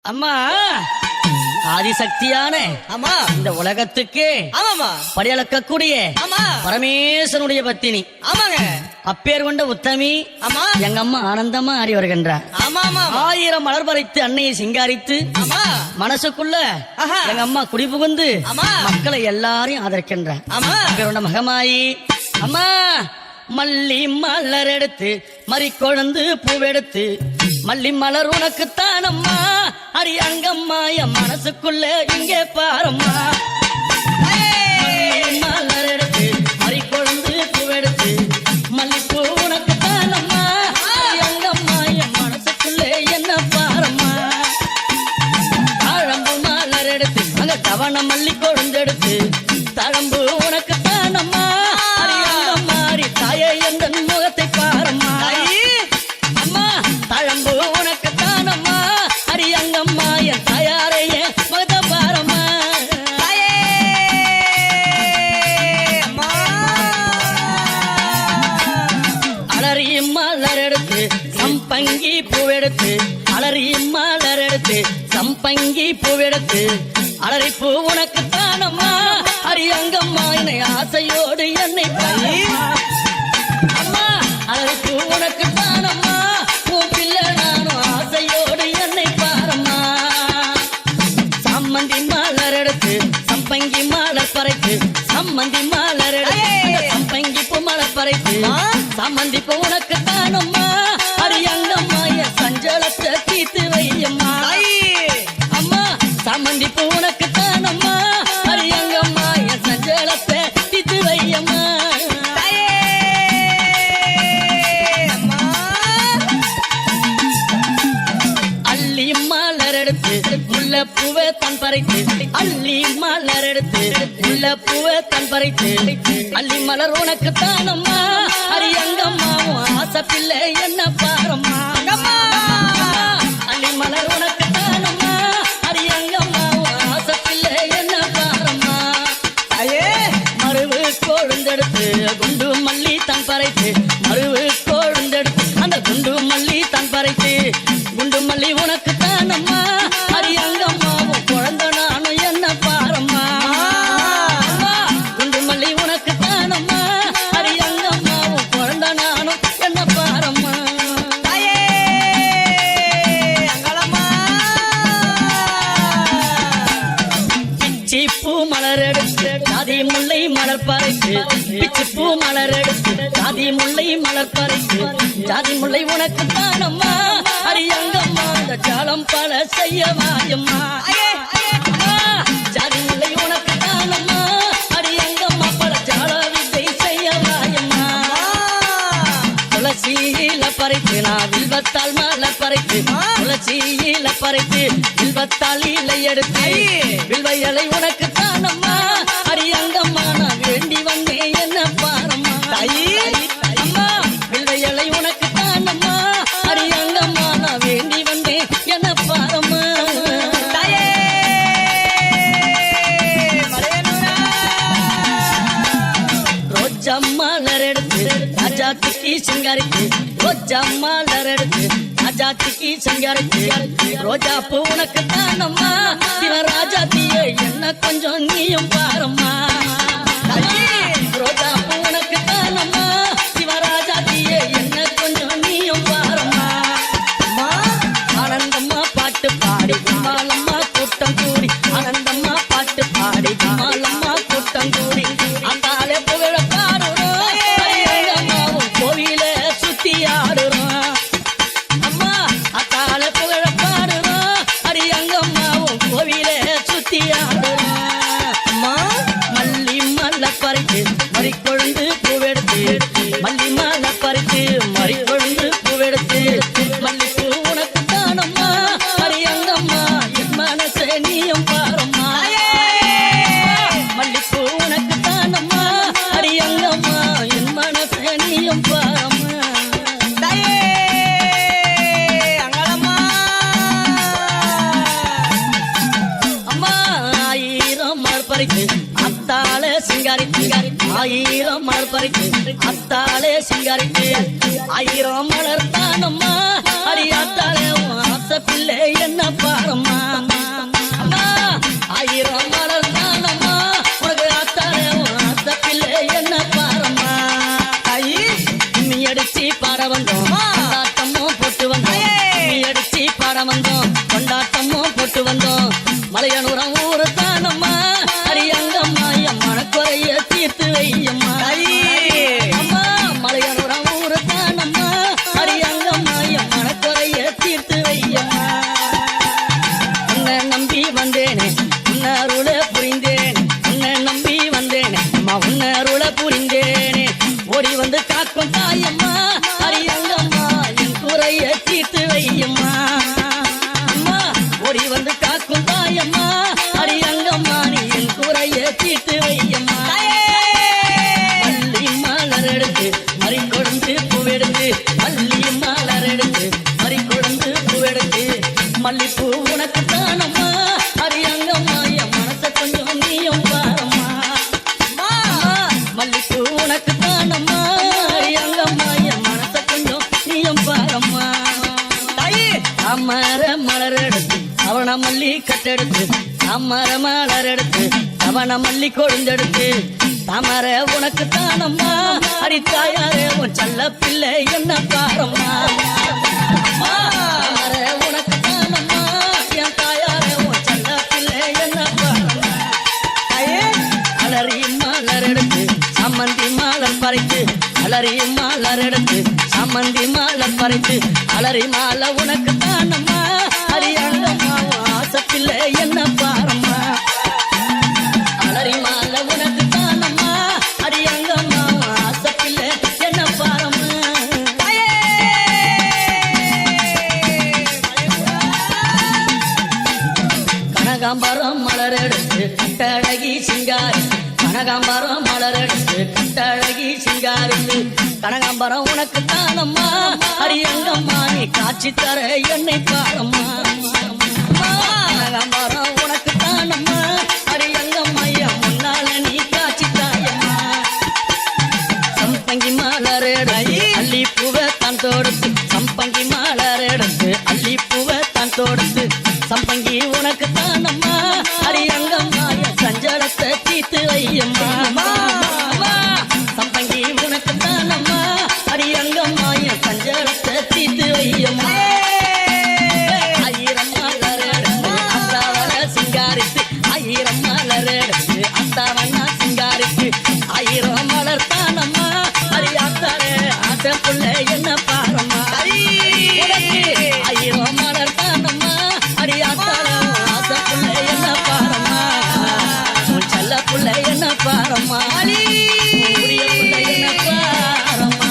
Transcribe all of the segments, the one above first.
அம்மா ஆதிசக்தியான ஆமா இந்த உலகத்துக்கு ஆமாமா படியளக்கக்கூடிய ஆமா பரமேஸ்வரனுடைய பத்தினி ஆமாங்க அப்பேர் கொண்ட உத்தமி ஆமா எங்க அம்மா ஆனந்தமா ஆடி வருகின்றார். ஆமா ஆமா 1000 மலர் பறித்து அன்னையை சிங்காரித்து ஆமா மனசுக்குள்ள ஆஹா. எங்க அம்மா குடி புகுந்து ஆமா. மக்களை எல்லாரையும் ஆதரிக்கின்றார். ஆமா அப்பேர் கொண்ட மகமாயி அம்மா மல்லி மலர் எடுத்து மறி கொழுந்து பூவெடுத்து மல்லி மலர் உனக்குத்தான் அம்மா அடி அங்கம்மா என் மனசுக்குள்ள இங்கே பாரம்மா. மல்லி மலர் எடுத்து மறி கொழுந்து பூவெடுத்து மல்லிப்பூ உனக்குத்தான் அம்மா அடி அங்கம்மா என் மனசுக்குள்ள என்ன பாரம்மா. தாழம்பு மலர் எடுத்து அங்க தவண மல்லி கொழுந்து எடுத்து தாழம்பு உனக்குத்தான் அம்மா அடி அங்கம்மா அடி தாயே எந்த முகத்தை பாரம்மா. அம்மா தாழம்பு உனக்குத்தான் அம்மா அடி அங்கம்மா என் தாயாரையே முகத்தை பாரம்மா. அலறி மலர் எடுத்து சம்பங்கி பூவெடுத்து அலறி மலர் எடுத்து சம்பங்கி பூவெடுத்து அலறி பூ உனக்கு தானம்மா அடி அங்கம்மா என்னை ஆசையோடு என்னை பாரம்மா. அம்மா அலறி பூ உனக்கு தானம்மா உன் பிள்ளை நானும் ஆசையோடு என்னை பாரம்மா. சம்மந்தி மலர் எடுத்து சம்பங்கி மலர் பறைத்து சம்மந்தி மலர் எடுத்து சம்பங்கி பூ மலர் பறைத்து சம்மந்தி பூ உனக்கு தானம்மா அடி அங்கம்மா என் சஞ்சலத்தை தீர்த்து வையம்மா. அம்மா சம்மந்தி பூ உனக்கு தானம்மா அடி அங்கம்மா என் சஞ்சலத்தை தீர்த்து வையம்மா. அள்ளி மலர் எடுத்து முல்லை பூவை தன் பறித்து அள்ளி மலர் எடுத்து முல்லை பூவை தன் பறித்து அள்ளி மலர் உனக்கு தானம்மா அடி அங்கம்மா ஆசை பிள்ளை என்ன பாரம்மா. அள்ளி மலர் உனக்கு தானம்மா அடி அங்கம்மா ஆசை பிள்ளை என்ன பாரம்மா. மருவு கொழுந்தெடுத்து குண்டு மல்லி தன் பறைத்து மருவு கொழுந்தெடுத்து அந்த குண்டு மல்லி தன் பறைத்து குண்டு மல்லி உனக்கு தானம்மா அடி அங்கம்மா குழந்தை நானும் என்ன பாரம்மா. குண்டு மல்லி உனக்கு தானம்மா அடி அங்கம்மா குழந்தை நானும் என்ன பாரம்மா. பிச்சி பூ மலர் எடுத்து ஜாதி முல்லை மலர் பறைத்து பிச்சி பூ மலர் எடுத்து ஜாதி முல்லை மலர் பறைத்து ஜாதி முல்லை உனக்கு தானம்மா அடி அங்கம்மா அந்த ஜாலம் பல செய்ய வாயம்மா. ஜாதி முல்லை உனக்கு தானம்மா அடி அங்கம்மா பல ஜால வித்தை செய்ய வாயம்மா. துளசியில பறைத்து நான் வில்வத்தால் மலர் பறைத்து துளசியில பறைத்து வில்வத்தால் இலை எடுத்து வில்வையலை உனக்கு தானம்மா அடி அங்கம்மா நான் வேண்டி வந்தேன் என்ன பாரம்மா. அம்மா வில்வையலை உனக்கு தானம்மா அடி அங்கம்மா நான் வேண்டி வந்தேன் என்ன பாரம்மா. ரோஜா மலர் எடுத்து ராஜாத்திக்கு சிங்காரித்து ரோஜா மலர் எடுத்து ராஜாத்திக்கு சிங்காரித்து ரோஜா பூ உனக்கு தானம்மா சிவராஜாத்தியே என்ன கொஞ்சம் நீயும் பாரம்மா. ரோஜா பூ உனக்கு தானம்மா சிவராஜாத்தியே என்ன கொஞ்சம் நீயும் பாரம்மா. ஆனந்தம்மா பாட்டு பாடி கும்மாலம்மா கூட்டம் கூடி ஆனந்தம்மா பாட்டு பாடி கும்மாலம்மா கூட்டம் கூடி அந்தாலே புகழ பாடுறோம் அம்மாவும் கோவில சுத்தி ஆடுறோம். அம்மா அத்தாலே புகழ பாடுறோம் அடி அங்கம்மாவும் கோவில சுத்தி ஆடுறோம். அம்மா மல்லி மல்ல பறித்து மறி கொழுந்து பூவெடுத்து மல்லி மல்ல பறித்து மறி கொழுந்து பூவெடுத்து மல்லிப்பூ உனக்கு தானம்மா அடி அங்கம்மா என் மனசே நீயும் பாரம்மா. மல்லிப்பூ உனக்கு தானம்மா அடி அங்கம்மா என் மனசே நீயும் பாரம்மா. அம்மா 1000 மலர் பறித்து அத்தாளே சிங்காரித்து 1000 மலர் பறித்து அத்தாளே சிங்காரித்து 1000 மலர் தானம்மா அடி அத்தாளே ஆசை பிள்ளை என்ன பாரம்மா. கொண்டாட்டமும் போட்டு வந்தோம் மலையனூரம் ஊரு தானம்மா அடியங்கம்மா என் மனக்குறைய தீர்த்து வையம்மா அம்மா மலையனூரம் ஊரு தானம்மா அடியங்கம்மா என் மனக்குறைய தீர்த்து வையம்மா உன்னை நம்பி வந்தேனே உன்னருள புரிந்தேன் உன்னை நம்பி வந்தேனே அம்மா உன்னருள புரிந்தேனே ஓடி வந்து காக்கும் தாயம்மா அடியங்கம்மா என் குறைய தீர்த்து வையம்மா அம்மா ஓடி வந்து காக்கும் தாயம்மா அடியங்கம்மா நீ என் குறைய தீர்த்து வையம்மா பள்ளி மலர் எடுத்து மறி கொழுந்து பூவெடுத்து பள்ளி மலர் எடுத்து மறி கொழுந்து பூவெடுத்து மல்லிப்பூ உனக்கு தானம்மா அடியங்கம்மா என் மனச கொஞ்சம் நீயும் பாரம்மா மல்லிப்பூ உனக்கு தானம்மா அடியங்கம்மா என் மனச கொஞ்சம் நீயும் பாரம்மா அமர மலர் எடுத்து அவன மல்லி கட்டெடுத்து அமர மலர் எடுத்து அவன மல்லி கொழுந்தெடுத்து தாமர உனக்கு தானம்மா அடித்தாயாரே உன் செல்ல பிள்ளை என்ன பாரம்மா தாமர உனக்கு தானம்மா என் தாயாரே உன் செல்ல பிள்ளை என்ன பாரம்மா அலறி மலர் எடுத்து சம்மந்தி மாலர் பறித்து அலறி மலர் எடுத்து சம்மந்தி மாலர் பறித்து அலறி மாலை உனக்கு தானம்மா அரியங்கம்மா ஆசப்பில்லை என்ன பாரம்மா அலறி மாலை உனக்கு தானம்மா அரியங்கம்மா ஆசப்பில்லை என்ன பாரம்மா கனகாம்பரம் மலர் எடுத்து கட்டழகி சிங்காரித்து கனகாம்பரம் மலர் எடுத்து கட்டழகி சிங்காரித்து கனகாம்பரம் உனக்கு தானம்மா அரியங்கம்மா நீ காட்சி தர என்னை பாரம்மா கனகாம்பரம் உனக்கு தானம்மா அரியங்கம்மா என் முன்னால நீ காட்சி தாயம்மா சம்பங்கி மலர் எடுத்து அள்ளி பூவை தான் தொடுத்து சம்பங்கி மலர் எடுத்து அள்ளி பூவை தான் தொடுத்து சம்பங்கி உனக்கு தானம்மா அரியங்கம்மா என் சஞ்சலத்தை தீர்த்து வையம்மா சம்பங்கி உனக்கு தானம்மா அரியங்கம்மா என் சஞ்சலத்தை தீர்த்து வையம்மா ஆயிரம் மலர் எடுத்து அத்தாவன சிங்காரித்து ஆயிரம் மலர் எடுத்து அத்தாவன சிங்காரித்து ஆயிரம் மலர் தானம்மா அரியாத்தாரே ஆசை புள்ள என்ன பாரம்மா ஆயிரம் மலர் தானம்மா அரியாத்தாரே ஆசை புள்ள என்ன பாரம்மா உன் செல்ல புள்ள என்ன பாரம்மா உரிய புள்ள என்ன பாரம்மா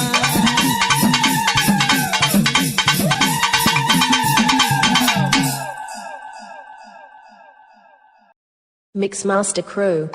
Mixmaster Crew.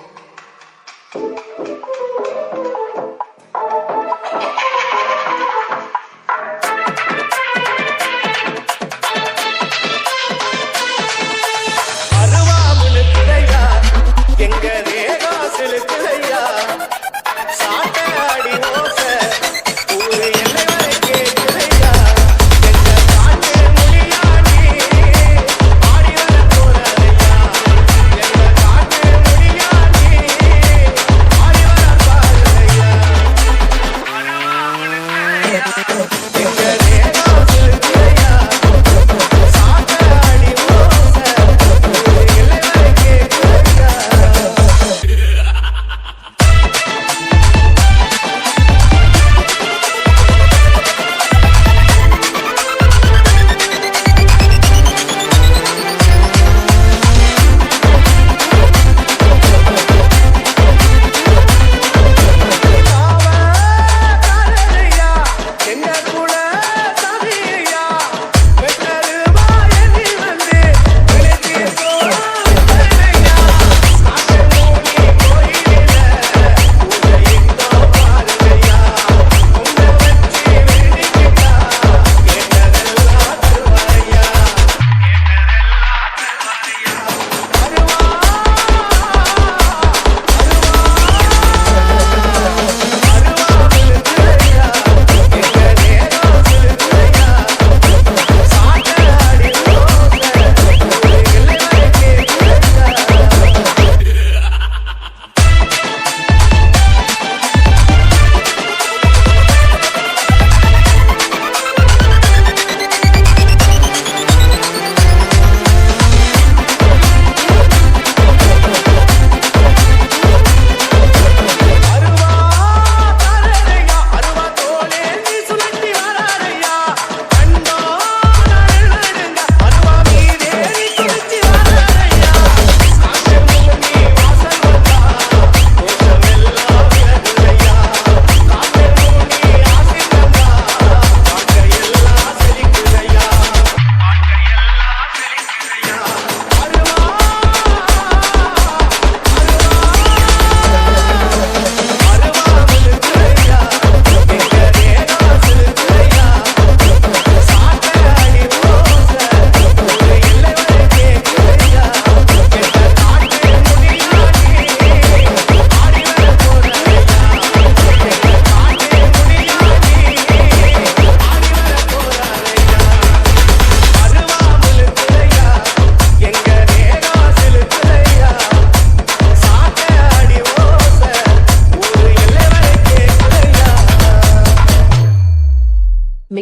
ஆடி வர போறாரையா எங்க காட்டு முடியா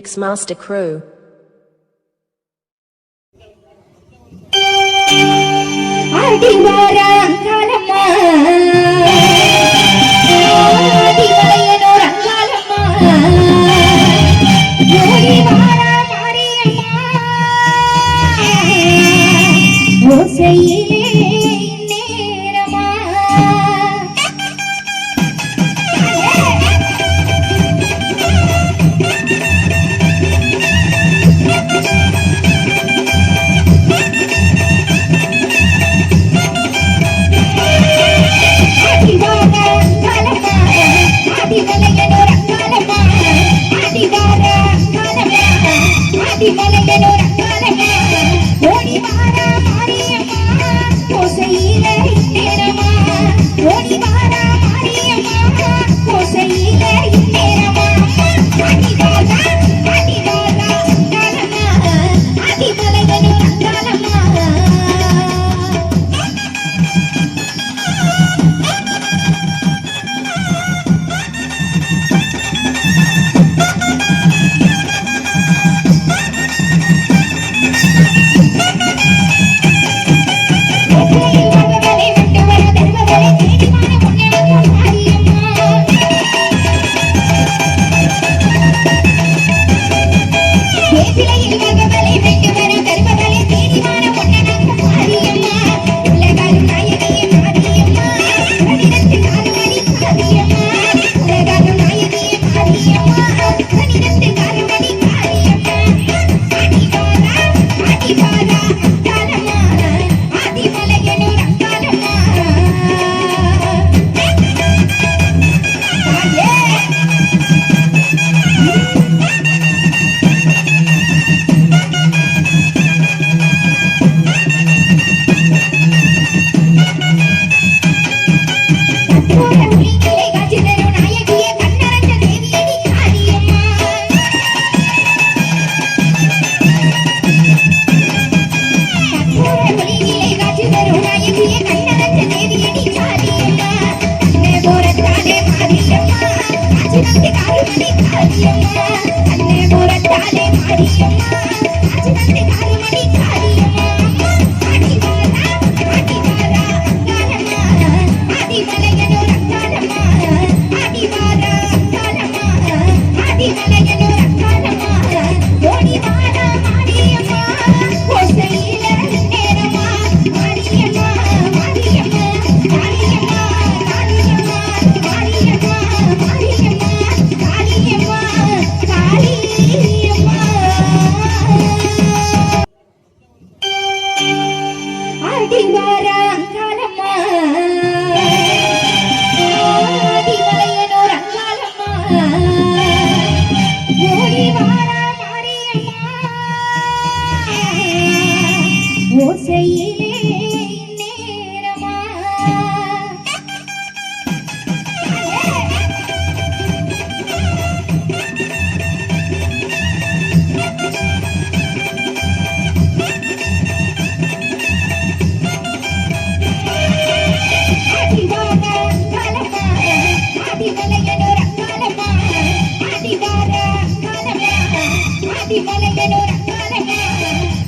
Mixmaster Crew. அடிவாரங்காலம்மா ஆதிமலையனூர் அங்காளம்மா ஓடிவாரா மாரியம்மா ஓசையிலே நேரமா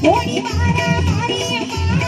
ஓடி வாரா மாரியம்மா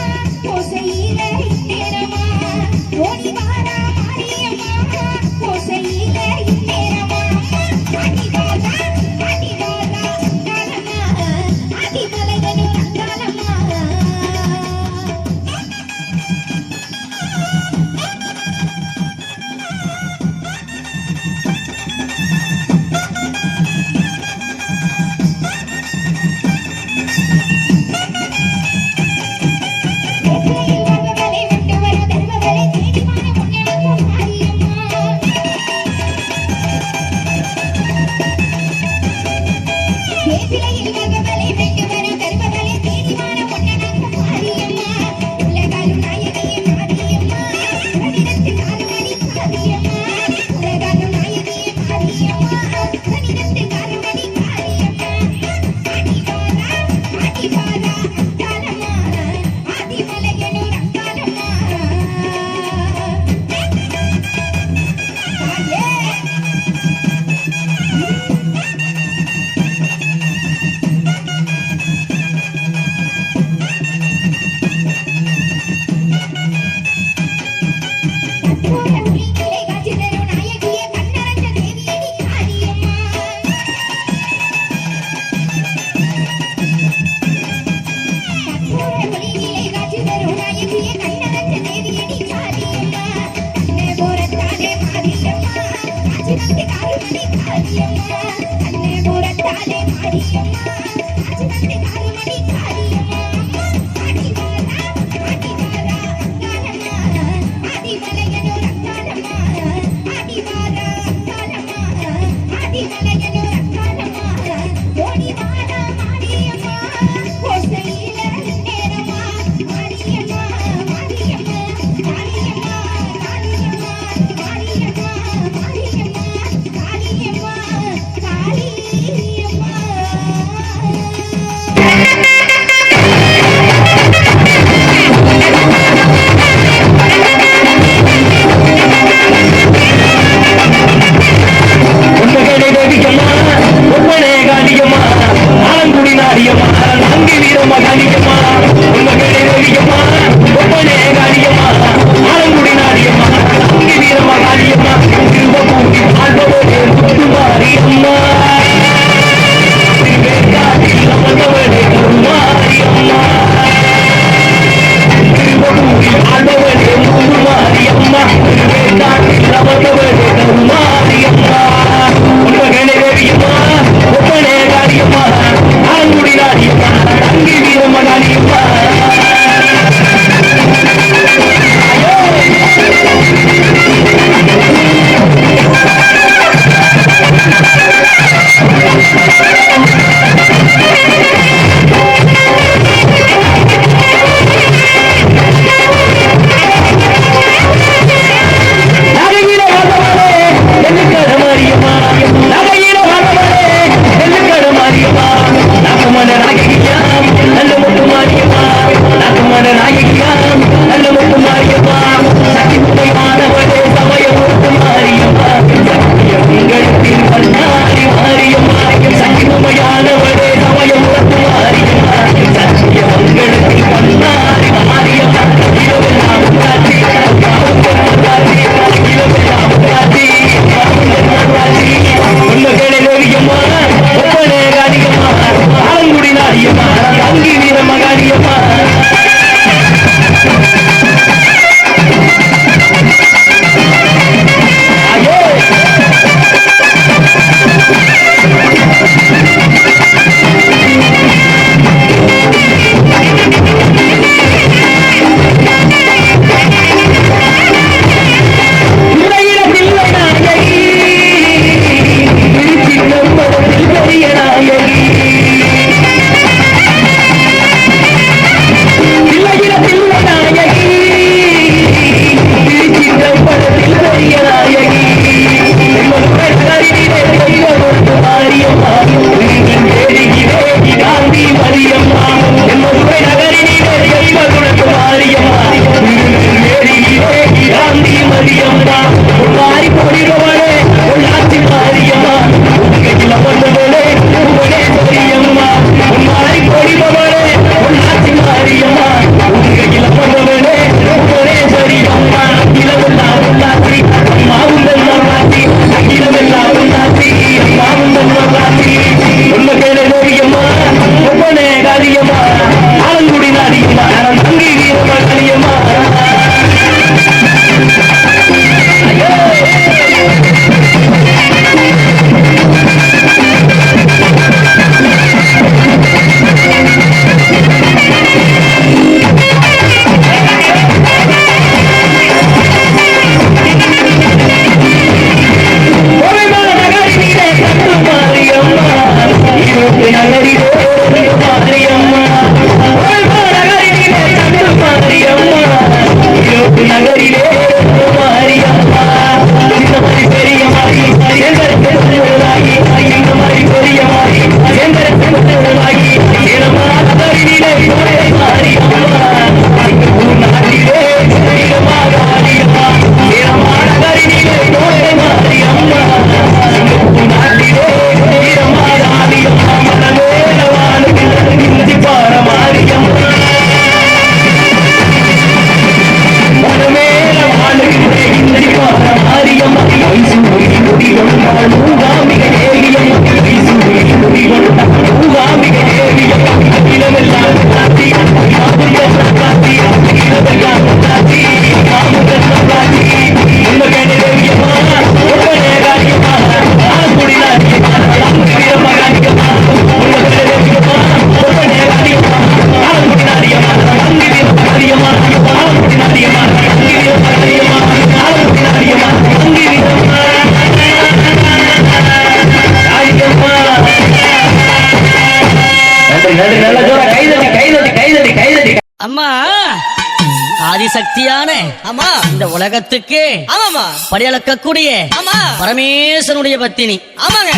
ஆதிசக்தியான ஆமா இந்த உலகத்துக்கு ஆமாமா படியளக்கக்கூடிய ஆமா பரமேஸ்வரனுடைய பத்தினி ஆமாங்க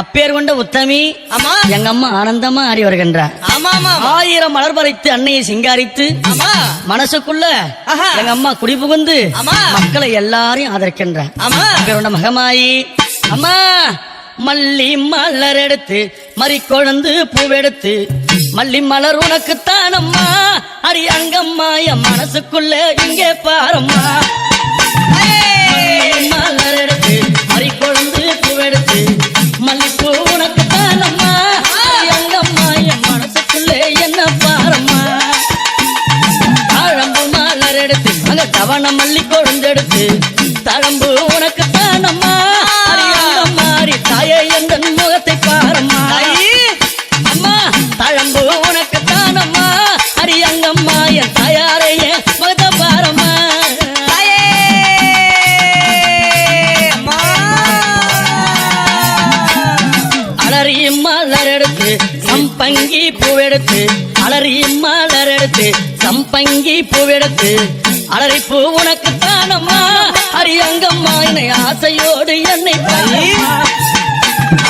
அப்பேர் கொண்ட உத்தமி ஆமா எங்க அம்மா ஆனந்தமா ஆடி வருகின்றார். ஆமா ஆமா 1000 மலர் பறித்து அன்னையை சிங்காரித்து ஆமா மனசுக்குள்ள ஆஹா. எங்க அம்மா குடிபுகுந்து ஆமா. மக்களை எல்லாரையும் ஆதரிக்கின்றார். ஆமா அப்பேர் கொண்ட மகமாயி அம்மா மல்லி மலர் எடுத்து மறிக்கொழுந்து பூவெடுத்து மல்லி மலர் உனக்குத்தான் அம்மா அடி அங்கம்மா என் மனசுக்குள்ள இங்கே பாரம்மா. மல்லி மலர் எடுத்து மறிக்கொழுந்து பூவெடுத்து மல்லிப்பூ உனக்குத்தான் அம்மா அடி அங்கம்மா என் மனசுக்குள்ள என்ன பாரம்மா. தாழம்பு மலர் எடுத்து அங்க தவண மல்லி கொழுந்தெடுத்து தழம்பு உனக்குத்தான் அம்மா அடி அங்கம்மா அடி தாயே எந்த முகத்தை பாரம்மா. அம்மா தழம்பு உனக்குத்தான் அம்மா அடி அங்கம்மா என் தாயாரைய முகத்தை பாரம்மா. அலறி மலர் எடுத்து சம்பங்கி பூவெடுத்து அலறி மலர் எடுத்து சம்பங்கி பூவெடுத்து அலறி பூ உனக்கு தானம்மா அரி அங்கம்மா என்னை ஆசையோடு என்னை பாரம்மா.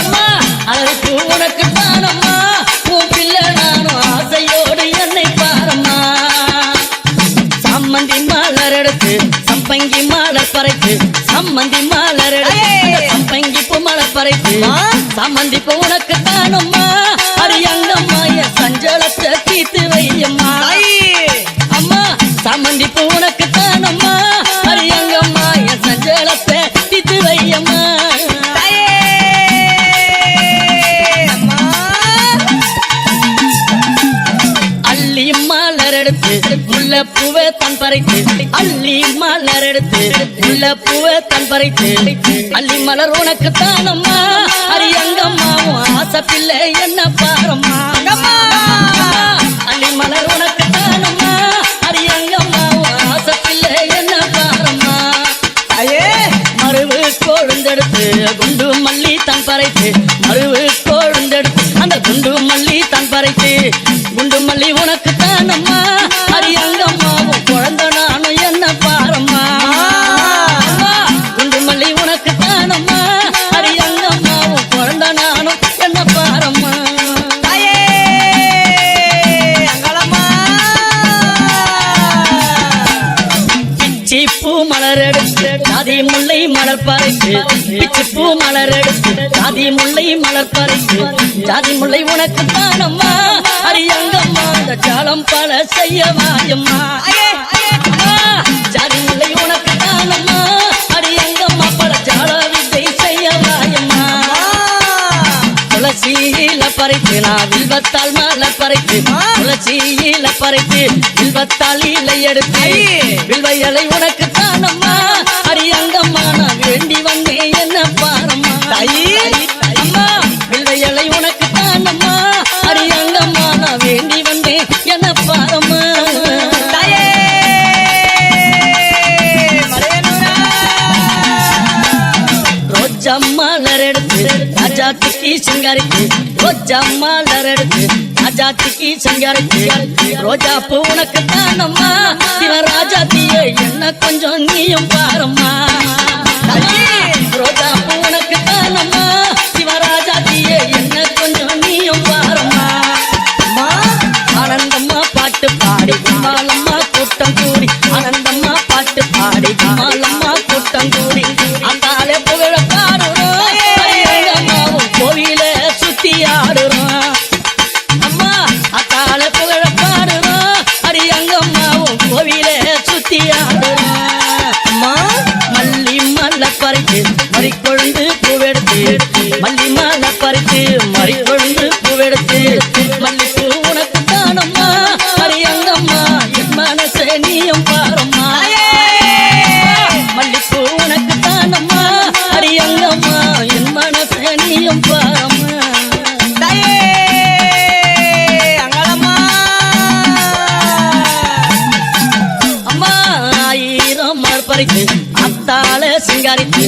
அம்மா அலறி பூ உனக்கு தானம்மா உன் பிள்ளை நானும் ஆசையோடு என்னை பாரம்மா. சம்மந்தி மலர் எடுத்து சம்பங்கி மலர் பறைத்து சம்மந்தி மலர் எடுத்து சம்பங்கி பூ மலர் பறைத்து சம்மந்தி பூ உனக்கு தானம்மா அடி அங்கம்மா என் சஞ்சலத்தை தீர்த்து வையம்மா. அம்மா சம்மந்தி பூ உனக்கு தானம்மா அடி அங்கம்மா என் சஞ்சலத்தை தீர்த்து வையம்மா. அள்ளி மலர் எடுத்து முல்லை பூவை தன் பறித்து அள்ளி மலர் எடுத்து முல்லை பூவை தன் பறித்து அள்ளி மலர் உனக்கு தானம்மா அரி அங்கம்மா உன் ஆசை பிள்ளை என்ன பாரம்மா. அள்ளி மலர் உனக்கு தானம்மா அரி அங்கம்மா உன் ஆசை பிள்ளை என்ன பாரம்மா. மருவு கொழுந்தெடுத்து குண்டு மல்லி தன் பறைத்து மருவு கொழுந்தெடுத்து அந்த குண்டு மல்லி தன் பறைத்து குண்டு மல்லி உனக்கு தானம்மா அரி அங்கம்மா உன் குழந்தை நானும் என்ன பாரம்மா. குண்டு மல்லி உனக்கு தானம்மா அரி அங்கம்மா உன் குழந்தை நானும் என்ன பாரம்மா. பிச்சி பூ மலர் எடுத்து ஜாதி முல்லை மலர் பறித்து பிச்சி பூ மலர் எடுத்து ஜாதி முல்லை மலர் பறித்து ஜாதி முல்லை உனக்கு தானம்மா அரி அங்கம்மா இந்த ஜாலம் பல செய்ய வாயம்மா. ஜாதி முல்லை உனக்கு தானம்மா அரி அங்கம்மா பல ஜால வித்தை செய்ய வாயம்மா. துளசியில பறித்து நான் வில்வத்தால் மலர் பறித்து துளசியில பறித்து வில்வத்தால் இலை எடுத்து வில்வ இலை உனக்கு தானம்மா அரி அங்கம்மா நான் வேண்டி வந்தேன் என்ன பாரம்மா. அம்மா வில்வ இலை உனக்கு தானம்மா அரி அங்கம்மா நான் வேண்டி வந்தேன் என்ன பாரம்மா. ரோஜா மலர் எடுத்து ராஜாத்திக்கு சிங்காரிக்கு ரோஜா மலர் எடுத்து ராஜாத்திக்கு சிங்காரிக்கு ரோஜா பூ உனக்கு தானம்மா சிவராஜாத்தியே என்ன கொஞ்சம் நீயும் பாரம்மா. ரோஜா பூ உனக்கு தானம்மா சிவராஜாத்தியே என்ன கொஞ்சம் நீயும் பாரம்மா. ஆனந்தம்மா பாட்டு பாடி கும்மாலம்மா கூட்டம் கூடி ஆனந்தம்மா பாட்டு பாடி கும்மாலம்மா கூட்டம் கூடி அந்தாலே புகழ பாடுறோம் அம்மாவும் கோவில சுத்தி ஆடுறோம். அம்மா அத்தாலே புகழ பாடுறோம் அடி அங்கம்மாவும் கோவில சுத்தி ஆடுறோம். அம்மா மல்லி மலர் பறித்து மறிக்கொழுந்து பூவெடுத்து மல்லி மலர் பறித்து மறிக்கொழுந்து பூவெடுத்து மல்லிப்பூ உனக்கு தானம்மா அடி அங்கம்மா என் மனசே நீயும் பாரம்மா. மல்லிப்பூ உனக்கு தானம்மா அடி அங்கம்மா என் மனசே நீயும் பாரம்மா. அம்மா 1000 மலர் பறித்து அத்தாளே சிங்காரித்து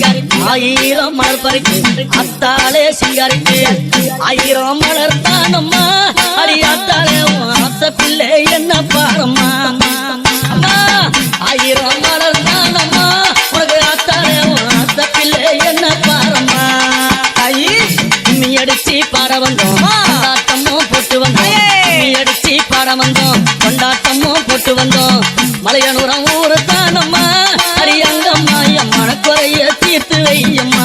ஆயிரம் மலர் பறித்து அத்தாளே சிங்காரித்து ஆயிரம் மலர் தானம்மா அடியாத்தாளே ஆசை பிள்ளை என்ன பாரம்மா அம்மா ஆயிரம் மலர் தானம்மா உனக்கு அத்தாளே ஆசை பிள்ளை என்ன பாரம்மா தாயி கும்மி அடிச்சு பாட வந்தோம் கொண்டாட்டமும் போட்டு வந்தோம் கும்மி அடிச்சு பாட வந்தோம் கொண்டாட்டமும் போட்டு வந்தோம் மலையனூரம் ஊரு தானம்மா அரியங்கம்மா என் மனக்குறைய தீர்த்து வையம்மா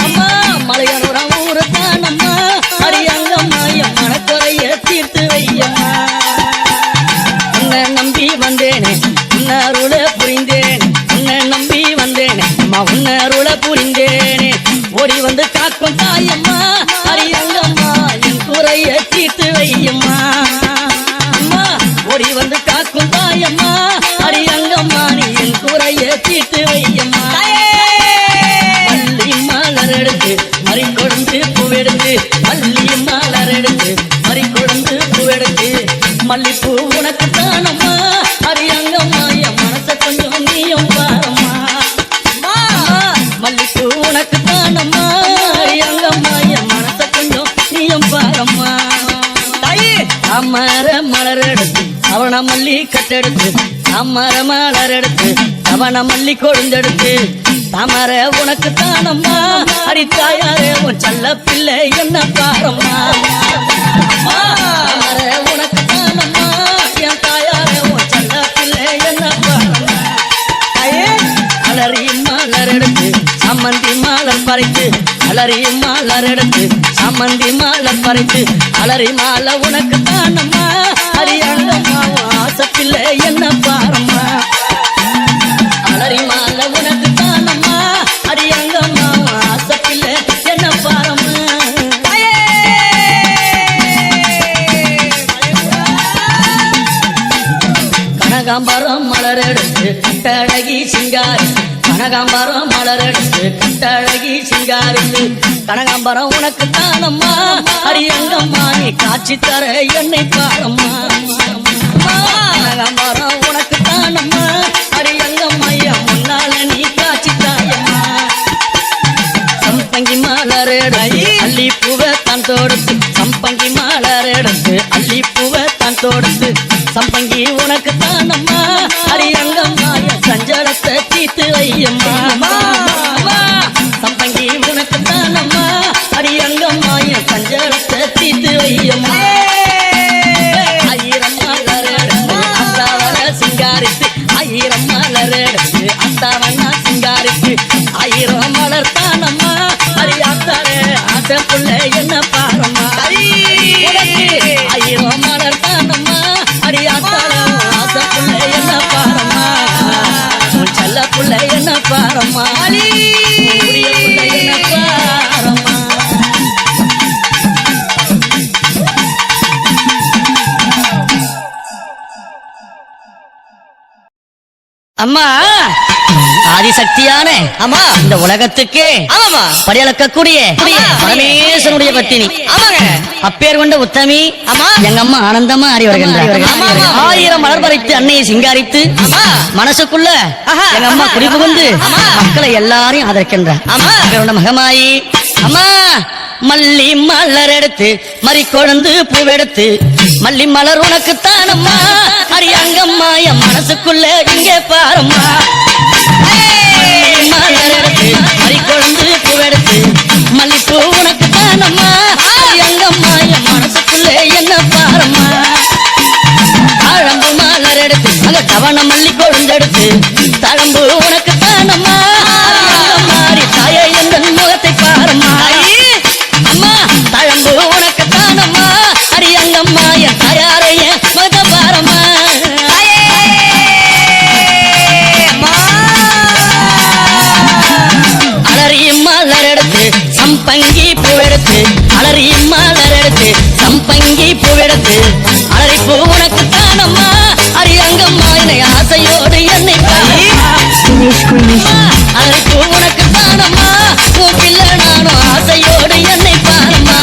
அம்மா மலையனூரம் ஊரு தானம்மா அரியங்கம்மா என் மனக்குறைய தீர்த்து வையம்மா உன்னை நம்பி வந்தேனே உன்னருள புரிந்தேன் உன்னை நம்பி வந்தேனே அம்மா உன்னருள புரிந்தேனே ஓடி வந்து காக்கும் தாயம்மா அரியங்கம்மா என் குறைய தீர்த்து வையம்மா அம்மா ஓடி வந்து காக்கும் தாயம்மா அரியங்கம்மா நீ என் குறைய தீர்த்து வையம்மா மல்லி மலர் எடுத்து மறி கொழுந்து பூவெடுத்து மல்லி மலர் எடுத்து மறி கொழுந்து பூவெடுத்து மல்லிப்பூ உனக்கு தானம்மா அரியங்கம்மா என் மனசை கொஞ்சம் நீயும் பாரம்மா மல்லிப்பூ உனக்கு தானம்மா அரியங்கம்மா என் மனசை கொஞ்சம் நீயும் பாரம்மா அமர மலர் எடுத்து அவன மல்லி கட்டெடுத்து அமர மலர் எடுத்து அவன மல்லி கொழுந்தெடுத்து தாமர உனக்கு தானம்மா அடித்தாயாரே உன் செல்ல பிள்ளை என்ன பாரம்மா தாமர உனக்கு தானம்மா என் தாயாரே உன் செல்ல பிள்ளை என்ன பாரம்மா அலறி மலர் எடுத்து சம்மந்தி மலர் பறித்து அலறி மலர் எடுத்து சம்மந்தி மலர் பறித்து அலறி மாலை உனக்கு தானம்மா அரியங்கம்மா ஆசை பிள்ளை என்ன பாரம்மா அலறி மாலை உனக்கு தானம்மா அரியங்கம்மா ஆசை பிள்ளை என்ன பாரம்மா கனகாம்பரம் மலர் எடுத்து கட்டழகி சிங்காரி கனகாம்பரம் மலர் எடுத்து கட்டழகி சிங்காரித்து கனகாம்பரம் உனக்கு தானம்மா அரியங்கம்மா நீ காட்சி தர என்னை பாரம்மா கனகாம்பரம் உனக்கு தானம்மா அரியங்கம்மா என் முன்னால நீ காட்சி தாயம்மா சம்பங்கி மலர் எடுத்து அள்ளி பூவை தான் தொடுத்து சம்பங்கி மலர் எடுத்து அள்ளி பூவை தான் தொடுத்து சம்பங்கி உனக்கு தானம்மா அரியங்கம்மா என் சஞ்சலத்தை தீர்த்து வையம்மா சம்பங்கி உனக்கு தானம்மா அரியங்கம்மா என் சஞ்சலத்தை தீர்த்து வையம்மா ஆயிரம் மலர் எடுத்து அத்தாவன சிங்காரித்து ஆயிரம் மலர் எடுத்து அத்தாவன சிங்காரித்து ஆயிரம் மலர் தானம்மா அரியாத்தாரே ஆசை புள்ள என்ன பாரம்மா ஆயிரம் மலர் தானம்மா அரியாத்தாரே ஆசை புள்ள என்ன பாரம்மா செல்ல புள்ள என்ன பாரம்மா புரிய புள்ள என்ன பாரம்மா அம்மா ஆதிசக்தியான அம்மா இந்த உலகத்துக்கே ஆமாமா படியளக்கக்கூடிய பரமேஸ்வரனுடைய பத்தினி அப்பேர் கொண்ட உத்தமி அம்மா எங்க அம்மா ஆனந்தமா அறி வருகின்றார் ஆயிரம் மலர் பறித்து அன்னையை சிங்காரித்து மனசுக்குள்ள எங்க அம்மா குடிபுகுந்து மக்களை எல்லாரையும் ஆதரிக்கின்றார் அப்பேர் மகமாயி அம்மா மல்லி மலர் எடுத்து மறி கொழுந்து பூவெடுத்து மல்லி மலர் உனக்கு தானம்மா அரியங்கம்மா என் மனசுக்குள்ள இங்கே பாரம்மா மலர் எடுத்து மறி கொழுந்து பூவெடுத்து மல்லிப்பூ உனக்கு தானம்மா அரியங்கம்மா என் மனசுக்குள்ள என்ன பாரம்மா தாழம்பு மலர் எடுத்து அங்க தவண மல்லி கொழுந்தெடுத்து தாழம்பு உனக்கு தானம்மா மாறி தாயை எந்த முகத்தை பாரம்மா அம்மா தாழம்பு உனக்கு தானம்மா அரியங்கம்மா என் தாயாரைய மத பாரம்மா அலறி மலர் எடுத்து சம்பங்கி பூவெடுத்து அலறி மலர் எடுத்து சம்பங்கி பூவெடுத்து அலறி பூ உனக்கு தானம்மா அரியங்கம்மா என்னை ஆசையோடு என்னை அலறி பூ உனக்கு தானம்மா பிள்ளை நானும் ஆசையோடு என்னை பாரம்மா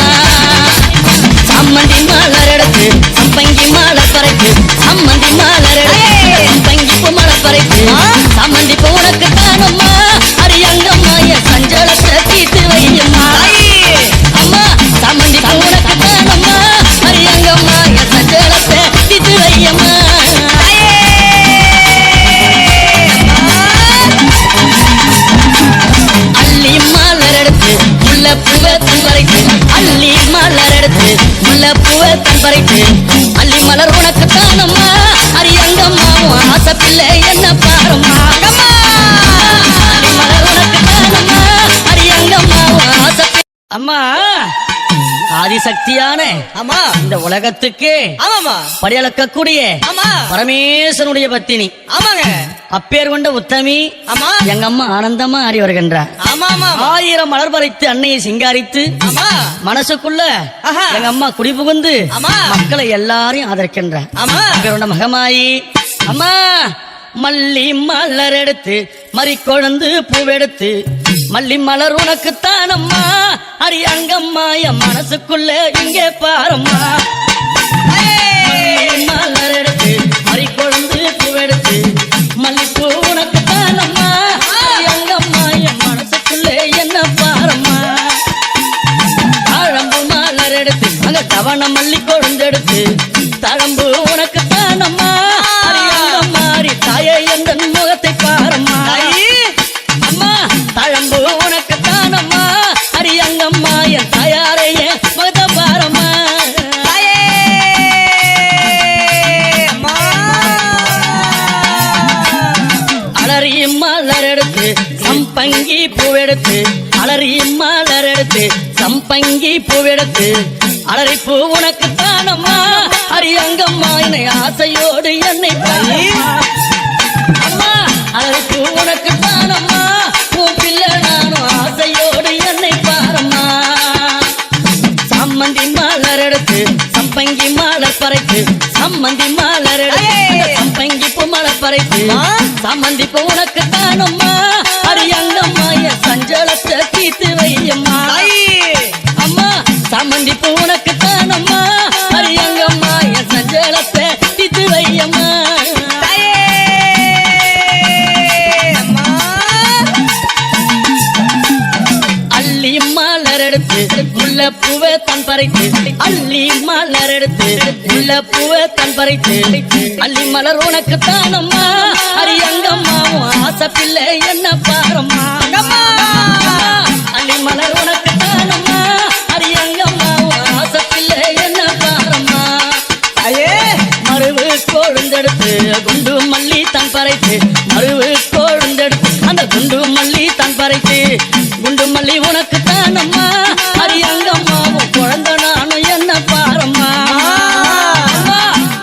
சம்மந்தி மலர் எடுத்து சம்பங்கி மலர் பறைத்து சம்மந்தி மலர் எடுத்து சம்பங்கி பூ மலர் பறைத்து சம்மந்தி பூ உனக்கு பறித்து அள்ளி மலர் உனக்கு தானம்மா அரியங்கம்மா உன் ஆசை பிள்ளை என்ன பாரும்மா அள்ளி மலர் உனக்கு தானம்மா அரியங்கம்மா உன் ஆசை அம்மா ஆதிசக்தியான ஆமா இந்த உலகத்துக்கு ஆமாமா படியளக்கக்கூடிய ஆமா பரமேஸ்வரனுடைய பத்தினி ஆமாங்க அப்பேர் கொண்ட உத்தமி ஆமா எங்க அம்மா ஆனந்தமா ஆடி வருகின்றார் ஆமா ஆமா 1000 மலர் பறித்து அன்னையை சிங்காரித்து ஆமா மனசுக்குள்ள ஆஹா. எங்க அம்மா குடிபுகுந்து ஆமா. மக்களை எல்லாரையும் ஆதரிக்கின்றார் ஆமா அப்பேர் கொண்ட மகமாயி அம்மா மல்லி மலர் எடுத்து மறிக்கொழுந்து பூவெடுத்து மல்லி மலர் உனக்கு தானம்மா அரி அங்கம்மா என் மனசுக்குள்ள இங்கே பாரம்மா மல்லி மலர் எடுத்து மறிக்கொழுந்து பூவெடுத்து மல்லிப்பூ உனக்கு தானம்மா அரி அங்கம்மா என் மனசுக்குள்ள என்ன பாரம்மா தாழம்பு மலர் எடுத்து அங்க தவண மல்லி கொழுந்தெடுத்து தழம்பு உனக்கு தானம்மா அரி அங்கம்மா அரி தாயே எந்த முகத்தை பாரம்மா அம்மா தழம்பு உனக்கு தானம்மா அரி அங்கம்மா என் தாயாரைய முகத்தை பாரம்மா அலறி மலர் எடுத்து சம்பங்கி பூவெடுத்து அலறி மலர் எடுத்து சம்பங்கி பூவெடுத்து அலறி பூ உனக்கு தானம்மா அரி அங்கம்மா என்னை ஆசையோடு என்னை அம்மா அலறி பூ உனக்கு தானம்மா உன் பிள்ளை நானும் ஆசையோடு என்னை பாரம்மா சம்மந்தி மலர் எடுத்து சம்பங்கி மலர் பறைத்து சம்மந்தி மலர் எடுத்து சம்பங்கி பூ மலர் பறைத்து சம்மந்தி பூ உனக்கு தானம்மா அரி அங்கம்மா என் சஞ்சலத்தை தீர்த்து வையம்மா அம்மா சம்மந்தி பூ உனக்கு தானம்மா அரி அங்கம்மா என் சஞ்சலத்தை தீர்த்து வையம்மா அள்ளி மலர் எடுத்து முல்லை பூவை தன் பறித்து அள்ளி மலர் எடுத்து முல்லை பூவை தன் பறித்து அள்ளி மலர் உனக்கு தானம்மா அரி அங்கம்மா உன் ஆசை பிள்ளை என்ன பாரம்மா அள்ளி மலர் உனக்கு தானம்மா அரி அங்கம்மா உன் ஆசை பிள்ளை என்ன பாரம்மா மருவு கொழுந்தெடுத்து குண்டு மல்லி தன் பறைத்து மருவு கொழுந்தெடுத்து அந்த குண்டு மல்லி தன் பறைத்து குண்டு மல்லி உனக்கு தானம்மா அரி அங்கம்மாவும் குழந்தை நானும் என்ன பாரம்மா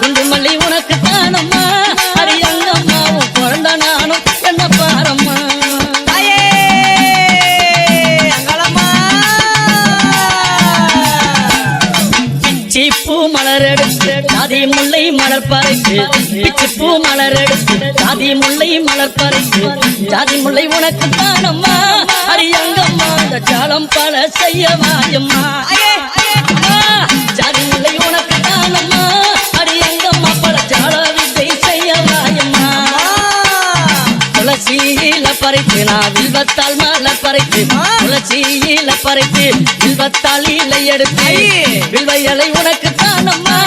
குண்டு மல்லி உனக்கு தானம்மா அரி அங்கம்மாவும் குழந்தை நானும் என்ன பாரம்மா பிச்சி பூ மலர் எடுத்து ஜாதி முல்லை மலர் பறித்து பிச்சி பூ மலர் எடுத்து ஜாதி முல்லை மலர் பறித்து ஜாதி முல்லை உனக்கு தானம்மா அரி அங்கம்மா அந்த ஜாலம் பல செய்ய வாயம்மா ஜாதி முல்லை உனக்கு தானம்மா அரி அங்கம்மா பல ஜால வித்தை செய்ய வாயம்மா துளசியில பறித்து நான் வில்வத்தால் மலர் பறித்து துளசியில பறித்து வில்வத்தால் இலை எடுத்து வில்வை இலை உனக்கு தானம்மா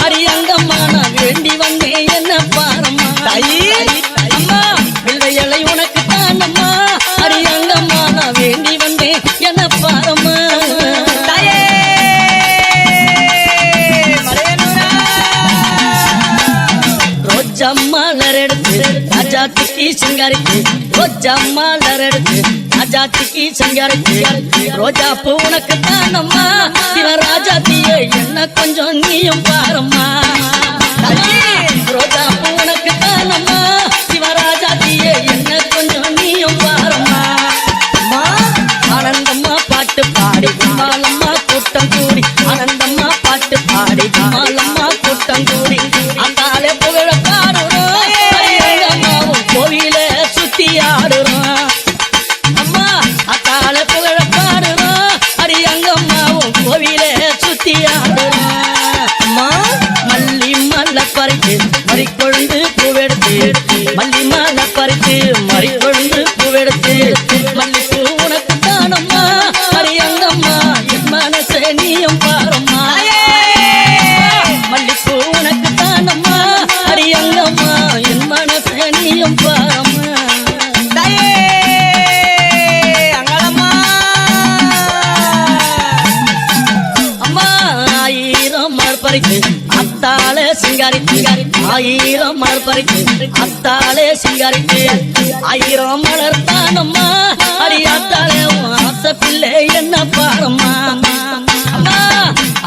அரி அங்கம்மா நான் வேண்டி வந்தேன் என்ன பாரம்மா அம்மா வில்வை இலை உனக்கு தானம்மா அரி அங்கம்மா நான் வேண்டி வந்தேன் என்ன பாரம்மா ரோஜா மலர் எடுத்து ராஜாத்திக்கு சிங்காரித்து ரோஜா மலர் எடுத்து ராஜாத்திக்கு சிங்காரித்து ரோஜா பூ உனக்கு தானம்மா சிவராஜாத்திய என்ன கொஞ்சம் நீயும் பாரம்மா ரோஜா பூ உனக்கு தானம்மா சிவராஜாத்திய என்ன கொஞ்சம் நீயும் பாரம்மா ஆனந்தம்மா பாட்டு பாடி குமாலம்மா கூட்டம் கூடி ஆனந்தம்மா பாட்டு பாடி குமாலம்மா கூட்டம் கூடி அந்தாலே புகழ பாடுறோம் அம்மாவும் கோவில சுத்தி ஆடுறோம் அம்மா அத்தாலே புகழ பாடுறோம் அடி அங்கம்மாவும் கோவில சுத்தி ஆடுறோம் அம்மா மல்லி மல்ல பறித்து மறிக்கொழுந்து பூவெடுத்து மல்லி மல்ல பறித்து மறிக்கொழுந்து பூவெடுத்து மல்லிப்பூ உனக்கு தானம்மா அடி அங்கம்மா என் மனசே நீயும் பாரம்மா மல்லிப்பூ உனக்கு தானம்மா அடி அங்கம்மா என் மனசே நீயும் பாரம்மா அம்மா 1000 மலர் பறித்து ஆயிரம் மலர் பறித்து அத்தாலே சிங்காரித்து ஆயிரம் மலர் தானம்மா அடி அத்தாலே ஆசை பிள்ளை என்ன பாரம்மா அம்மா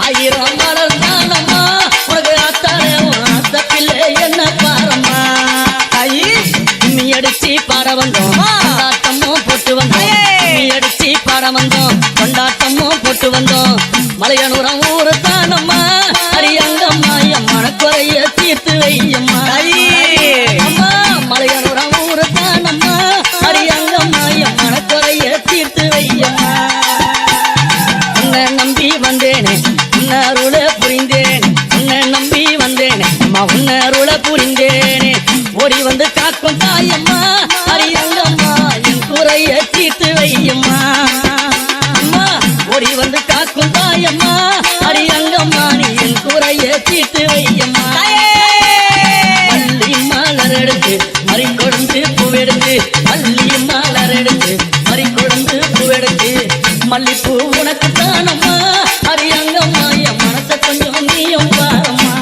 ஆயிரம் மலர் தானம்மா உனக்கு அத்தாலே ஆசை பிள்ளை என்ன பாரம்மா தாயி கும்மி அடிச்சு பாட வந்தோம் கொண்டாட்டமும் போட்டு வந்தோம் கும்மி அடிச்சு பாட வந்தோம் கொண்டாட்டமும் போட்டு வந்தோம் மலையனூரம் ஊரு தானம்மா அரியங்கம்மா என் மனக்குறைய தீர்த்து வையம்மா அம்மா மலையனூரம் ஊரு தானம்மா அரியங்கம்மா என் மனக்குறைய தீர்த்து வையம்மா உன்னை நம்பி வந்தேனே உன்னருள புரிந்தேன் உன்னை நம்பி வந்தேனே அம்மா உன்னருள புரிந்தேனே ஓடி வந்து காக்கும் தாயம்மா அரியங்கம்மா என் குறைய தீர்த்து வையம்மா அம்மா ஓடி வந்து காக்கும் தாயம்மா அரியங்கம்மா நீ என் குறைய தீர்த்து வையம்மா மல்லி மலர் எடுத்து மறி கொழுந்து பூவெடுத்து மல்லி மலர் எடுத்து மறி கொழுந்து பூவெடுத்து மல்லிப்பூ உனக்கு தானம்மா அரியங்கம்மா என் மனச கொஞ்சம் நீயும் பாரம்மா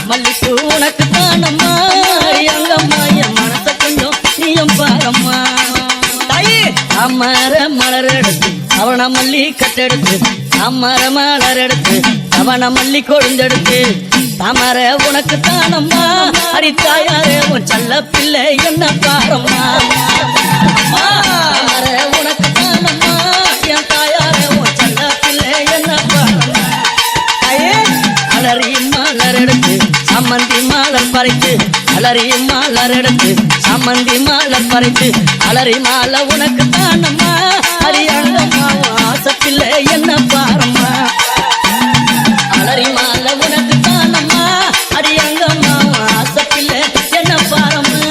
மல்லிப்பூ உனக்கு தானம்மா அரியங்கம்மா என் மனச கொஞ்சம் நீயும் பாரம்மா அமர மலர் எடுத்து அவன மல்லி கட்டெடுத்து அமர மலர் எடுத்து அவன மல்லி கொழுந்தெடுத்து தாமர உனக்கு தானம்மா அடி தாயாரே உன் செல்ல பிள்ளை என்ன பாரம்மா தாமர உனக்கு தானம்மா என் தாயாரே உன் செல்ல பிள்ளை என்ன பாரம்மா அலறி மலர் எடுத்து சம்மந்தி மலர் பறித்து அலறி மலர் எடுத்து சம்மந்தி மலர் பறித்து அலறி மாலை உனக்கு தானம்மா அரியங்கம்மா ஆசை பிள்ளை என்ன பாரம்மா அலறி மாலை உனக்கு தானம்மா அரியங்கம்மா ஆசை பிள்ளை என்ன பாரம்மா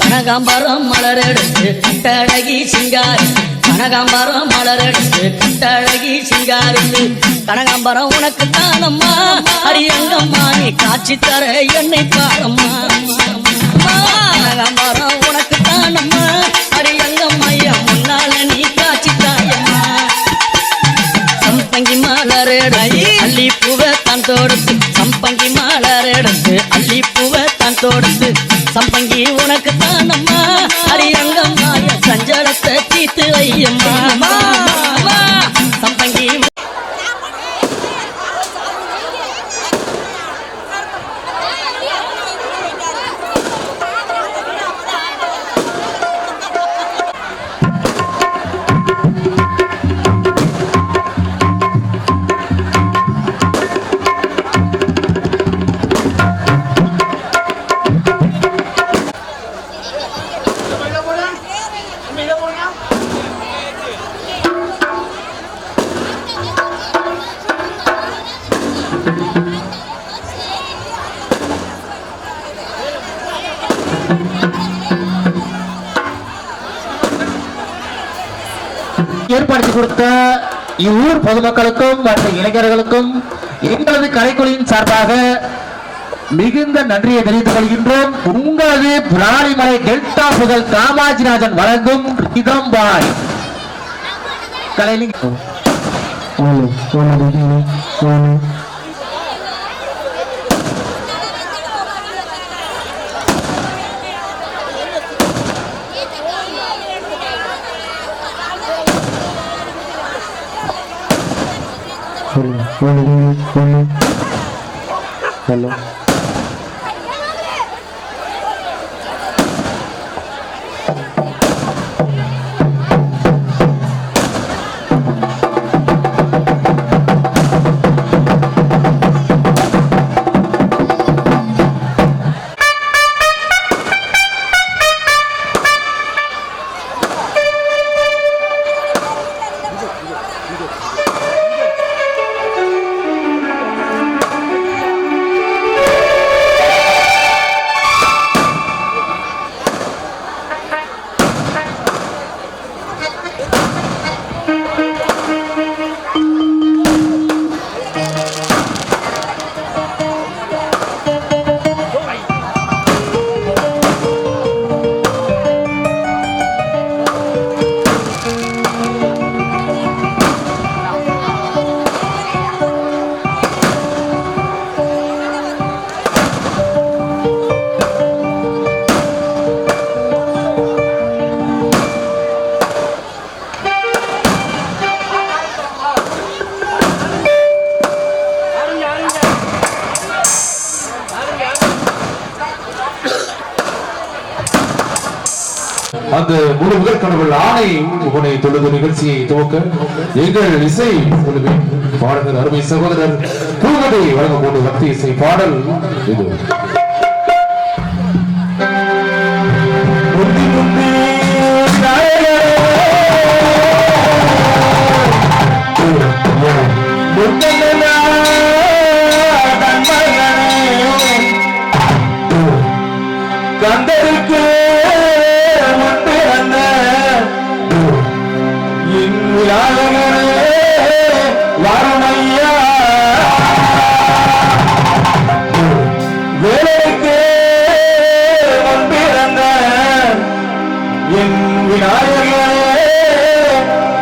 கனகாம்பரம் மலர் எடுத்து கட்டழகி சிங்காரி கனகாம்பரம் மலர் எடுத்து கட்டழகி சிங்காரித்து கனகாம்பரம் உனக்கு தானம்மா அரியங்கம்மா நீ காட்சி தர என்னை பாரம்மா கனகாம்பரம் உனக்கு தானம்மா அரியங்கம்மா என் முன்னால நீ காட்சி தாயம்மா சம்பங்கி மலர் எடுத்து அள்ளி பூவை தான் தொடுத்து சம்பங்கி மலர் எடுத்து அள்ளி பூவை தான் தொடுத்து சம்பங்கி உனக்கு தானம்மா அரியங்கம்மா என் சஞ்சலத்தை தீர்த்து வையம்மா சம்பங்கி ஏற்படுத்தி கொடுத்த இவ்வூர் பொதுமக்களுக்கும் மற்றும் இளைஞர்களுக்கும் எங்களது கலைக்குழுவின் சார்பாக மிகுந்த நன்றியை தெரிவித்துக் கொள்கின்றோம். உங்களது பிராணிமலை டெல்டா புகழ் காமாஜிராஜன் வழங்கும் ரிதம்பாய் கலைஞர் Hello. அந்த முழு முதல் கடவுள் ஆணை உனை தொழுது நிகழ்ச்சியை துவக்க எங்கள் இசை குழுவின் பாடகர் அருமை சகோதரர் பூங்கதை வழங்க போது பக்தி இசை பாடல் இது. கந்தருக்கு முன்பிறந்த வரமையா வேலைக்கு முன்பிறந்த என் விநாயகரே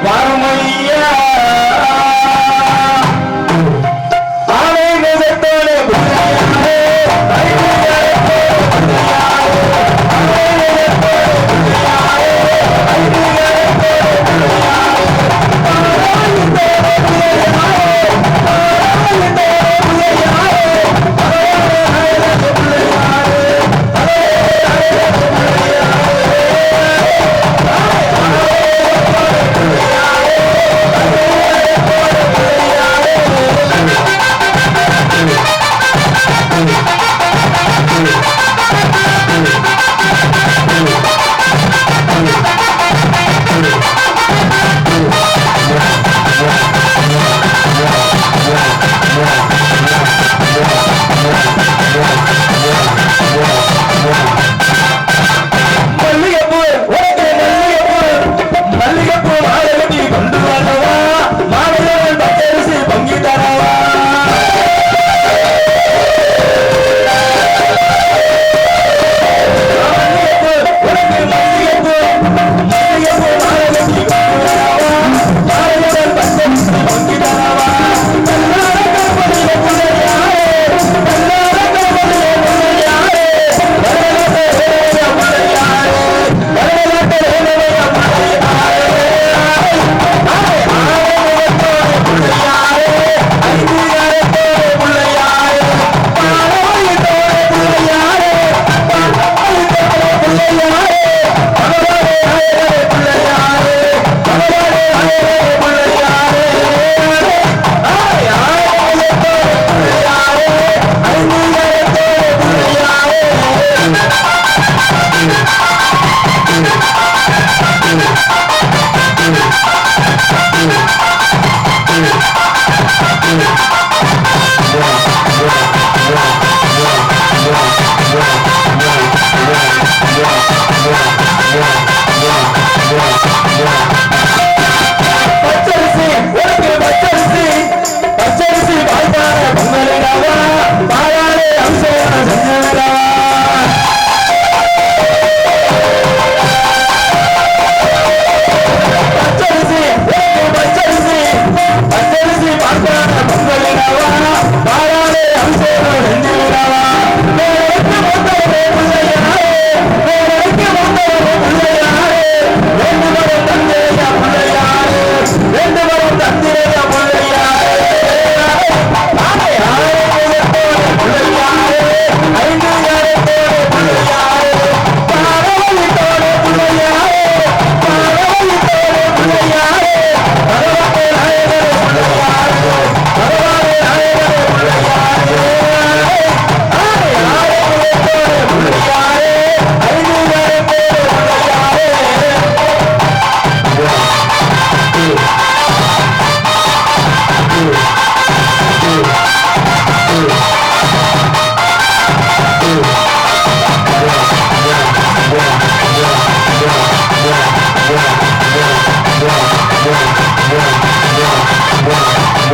வரமையா ஆலை நிஜத்தோடு Yeah.